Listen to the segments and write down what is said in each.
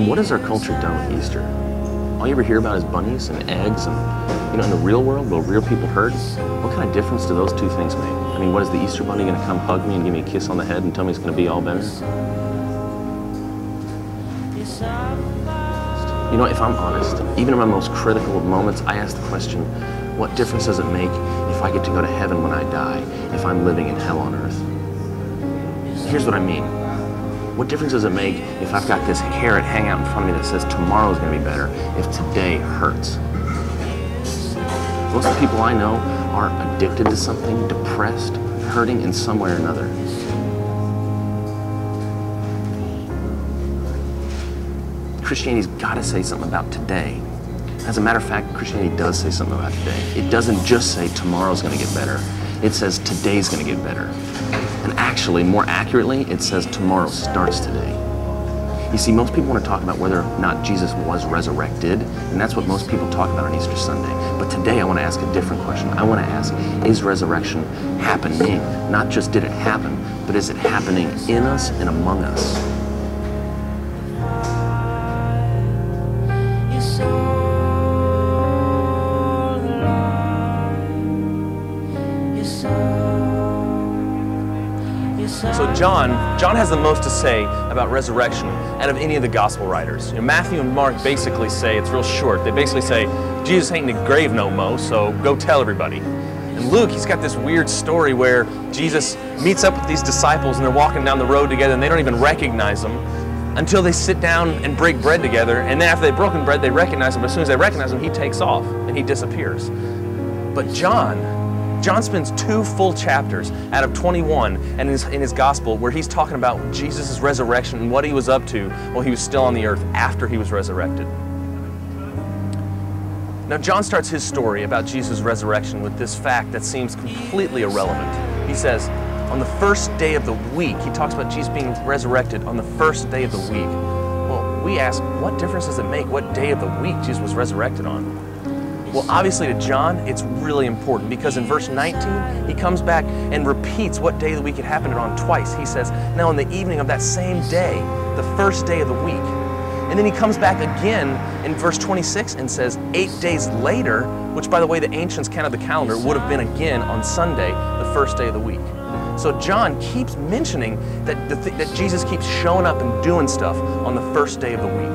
mean, what has our culture done with Easter? All you ever hear about is bunnies and eggs and, in the real world, will real people hurt? What kind of difference do those two things make? I mean, what is the Easter bunny going to come hug me and give me a kiss on the head and tell me it's going to be all better? If I'm honest, even in my most critical of moments, I ask the question, what difference does it make if I get to go to heaven when I die, if I'm living in hell on earth? Here's what I mean. What difference does it make if I've got this carrot hang out in front of me that says tomorrow's going to be better if today hurts? Most of the people I know are addicted to something, depressed, hurting in some way or another. Christianity's got to say something about today. As a matter of fact, Christianity does say something about today. It doesn't just say tomorrow's going to get better. It says today's going to get better. And actually, more accurately, it says tomorrow starts today. You see, most people want to talk about whether or not Jesus was resurrected, and that's what most people talk about on Easter Sunday. But today I want to ask a different question. I want to ask, is resurrection happening? Not just did it happen, but is it happening in us and among us? So John has the most to say about resurrection out of any of the gospel writers. Matthew and Mark basically say, it's real short, they basically say, Jesus ain't in the grave no mo, so go tell everybody. And Luke, he's got this weird story where Jesus meets up with these disciples and they're walking down the road together and they don't even recognize him until they sit down and break bread together, and then after they've broken bread, they recognize him, but as soon as they recognize him, he takes off and he disappears. But John spends 2 full chapters out of 21 and in his gospel where he's talking about Jesus' resurrection and what he was up to while he was still on the earth after he was resurrected. Now John starts his story about Jesus' resurrection with this fact that seems completely irrelevant. He says, on the first day of the week, he talks about Jesus being resurrected on the first day of the week. Well, we ask, what difference does it make what day of the week Jesus was resurrected on? Well, obviously to John, it's really important because in verse 19, he comes back and repeats what day of the week it happened on twice. He says, now on the evening of that same day, the first day of the week. And then he comes back again in verse 26 and says, 8 days later, which by the way, the ancients counted the calendar, would have been again on Sunday, the first day of the week. So John keeps mentioning that Jesus keeps showing up and doing stuff on the first day of the week.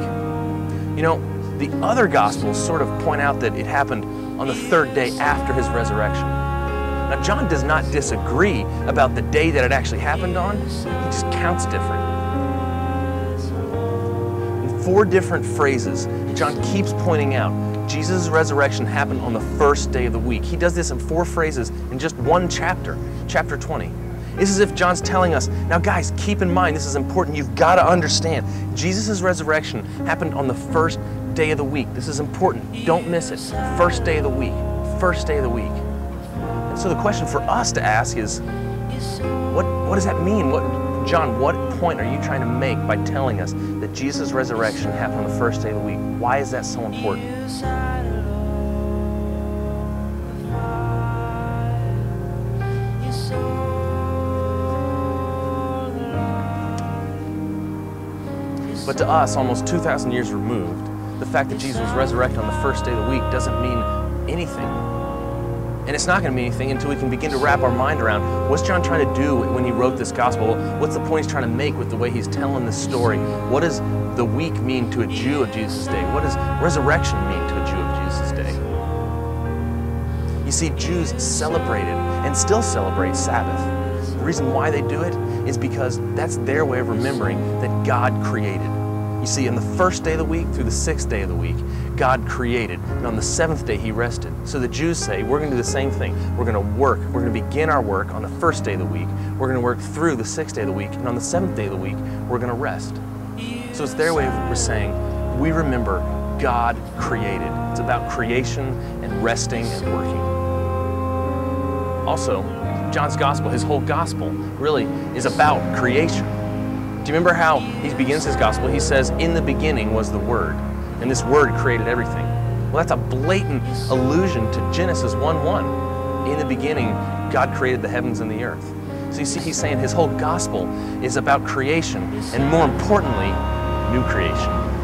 The other Gospels sort of point out that it happened on the 3rd day after his resurrection. Now, John does not disagree about the day that it actually happened on. He just counts different. In 4 different phrases, John keeps pointing out Jesus' resurrection happened on the first day of the week. He does this in 4 phrases in just 1 chapter, chapter 20. It's as if John's telling us, now guys, keep in mind, this is important. You've got to understand, Jesus' resurrection happened on the first day of the week. This is important. Don't miss it. First day of the week. First day of the week. And so the question for us to ask is, what does that mean? John, what point are you trying to make by telling us that Jesus' resurrection happened on the first day of the week? Why is that so important? But to us, almost 2,000 years removed, the fact that Jesus was resurrected on the first day of the week doesn't mean anything. And it's not going to mean anything until we can begin to wrap our mind around what's John trying to do when he wrote this gospel? What's the point he's trying to make with the way he's telling this story? What does the week mean to a Jew of Jesus' day? What does resurrection mean to a Jew of Jesus' day? You see, Jews celebrated and still celebrate Sabbath. The reason why they do it is because that's their way of remembering that God created. You see, on the first day of the week through the 6th day of the week, God created, and on the 7th day He rested. So the Jews say, we're going to do the same thing. We're going to work. We're going to begin our work on the first day of the week. We're going to work through the 6th day of the week, and on the 7th day of the week, we're going to rest. So it's their way of saying, we remember God created. It's about creation and resting and working. Also, John's gospel, his whole gospel, really is about creation. Do you remember how he begins his gospel? He says, in the beginning was the Word, and this Word created everything. Well, that's a blatant allusion to Genesis 1:1. In the beginning, God created the heavens and the earth. So you see, he's saying his whole gospel is about creation, and more importantly, new creation.